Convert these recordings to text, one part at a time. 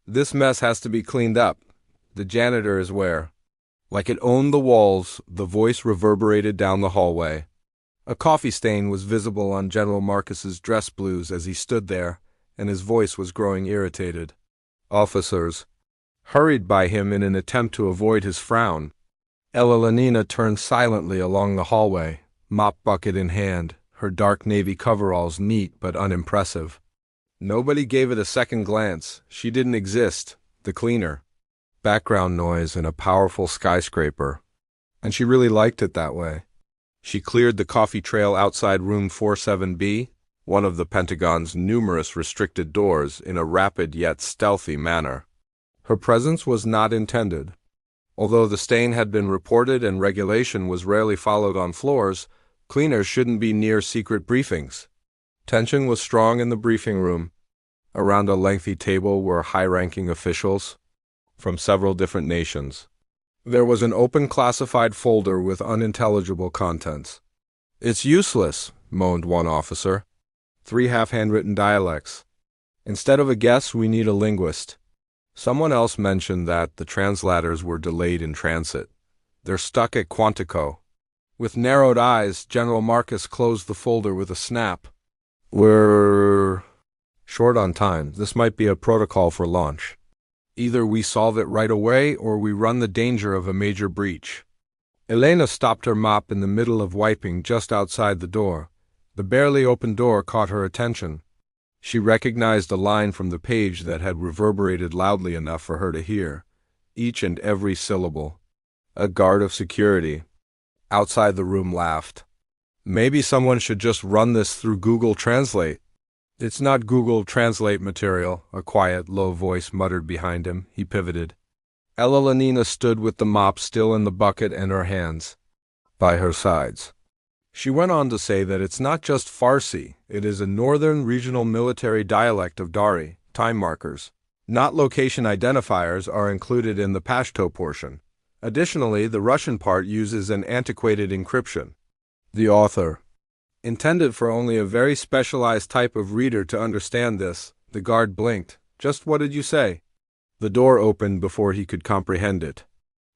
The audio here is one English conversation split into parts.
This mess has to be cleaned up. The janitor is where? Like it owned the walls, the voice reverberated down the hallway. A coffee stain was visible on General Marcus's dress blues as he stood there, and his voice was growing irritated. Officers hurried by him in an attempt to avoid his frown. Elelenina turned silently along the hallway, mop bucket in hand, her dark navy coveralls neat but unimpressive. Nobody gave it a second glance. She didn't exist. The cleaner. Background noise in a powerful skyscraper. And she really liked it that way. She cleared the coffee trail outside room 47B, one of the Pentagon's numerous restricted doors, in a rapid yet stealthy manner. Her presence was not intended. Although the stain had been reported and regulation was rarely followed on floors, cleaners shouldn't be near secret briefings. Tension was strong in the briefing room. Around a lengthy table were high-ranking officials from several different nations. There was an open classified folder with unintelligible contents. "It's useless," moaned one officer. 3 half-handwritten dialects. "Instead of a guess, we need a linguist." Someone else mentioned that the translators were delayed in transit. "They're stuck at Quantico." With narrowed eyes, General Marcus closed the folder with a snap. "We're short on time. This might be a protocol for launch. Either we solve it right away or we run the danger of a major breach." Elena stopped her mop in the middle of wiping just outside the door. The barely open door caught her attention. She recognized a line from the page that had reverberated loudly enough for her to hear, each and every syllable. A guard of security. Outside the room laughed. "Maybe someone should just run this through Google Translate." "It's not Google Translate material," a quiet, low voice muttered behind him. He pivoted. Elelenina stood with the mop still in the bucket and her hands by her sides. She went on to say that it's not just Farsi, it is a northern regional military dialect of Dari. Time markers, not location identifiers, are included in the Pashto portion. Additionally, the Russian part uses an antiquated encryption. The author intended for only a very specialized type of reader to understand this. The guard blinked. "Just what did you say?" The door opened before he could comprehend it.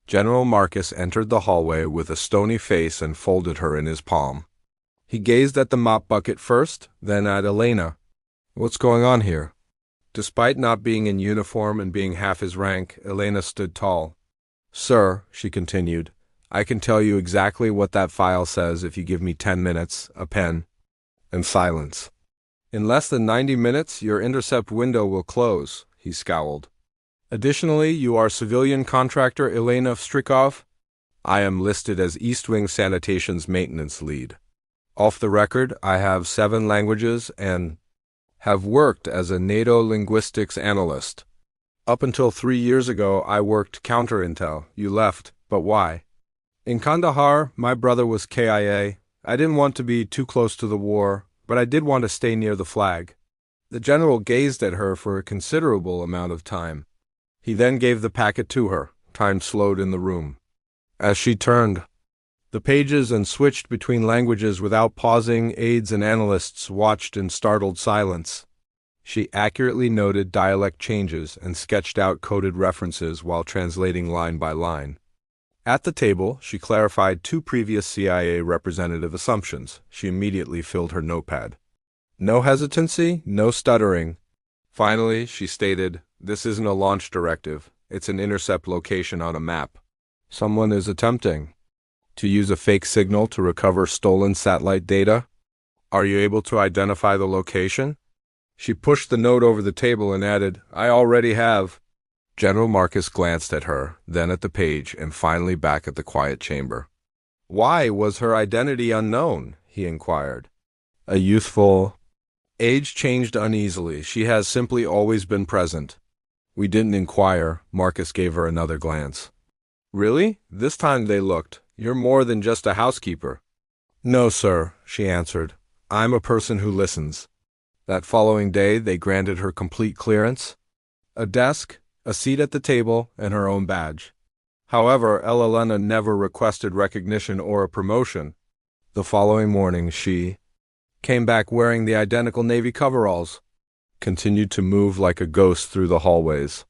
General Marcus entered the hallway with a stony face and folded her in his palm. He gazed at the mop bucket first, then at Elena. "What's going on here?" Despite not being in uniform and being half his rank, Elena stood tall. "Sir," she continued, "I can tell you exactly what that file says if you give me 10 minutes, a pen, and silence." "In less than 90 minutes, your intercept window will close," he scowled. "Additionally, you are civilian contractor Elena Strikov?" "I am listed as East Wing Sanitation's maintenance lead. Off the record, I have 7 languages and have worked as a NATO linguistics analyst. Up until 3 years ago, I worked counterintel. You left, but why?" "In Kandahar, my brother was KIA. I didn't want to be too close to the war, but I did want to stay near the flag." The general gazed at her for a considerable amount of time. He then gave the packet to her. Time slowed in the room. As she turned the pages and switched between languages without pausing, aides and analysts watched in startled silence. She accurately noted dialect changes and sketched out coded references while translating line by line. At the table, she clarified 2 previous CIA representative assumptions. She immediately filled her notepad. No hesitancy, no stuttering. Finally, she stated, "This isn't a launch directive. It's an intercept location on a map. Someone is attempting to use a fake signal to recover stolen satellite data. Are you able to identify the location?" She pushed the note over the table and added, "I already have." General Marcus glanced at her, then at the page, and finally back at the quiet chamber. "Why was her identity unknown?" he inquired. A youthful age changed uneasily. "She has simply always been present." "We didn't inquire." Marcus gave her another glance. "Really?" This time they looked. "You're more than just a housekeeper." "No, sir," she answered. "I'm a person who listens." That following day, they granted her complete clearance. A desk, a seat at the table, and her own badge. However, Elena never requested recognition or a promotion. The following morning, she came back wearing the identical Navy coveralls, continued to move like a ghost through the hallways.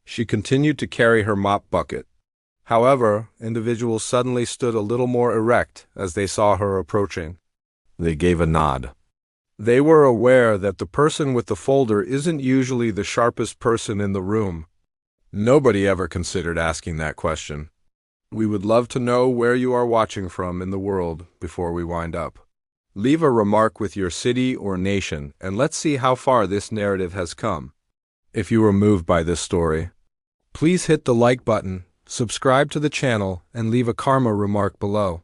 She continued to carry her mop bucket. However, individuals suddenly stood a little more erect as they saw her approaching. They gave a nod. They were aware that the person with the folder isn't usually the sharpest person in the room. Nobody ever considered asking that question. We would love to know where you are watching from in the world before we wind up. Leave a remark with your city or nation, and let's see how far this narrative has come. If you were moved by this story, please hit the like button, subscribe to the channel, and leave a karma remark below.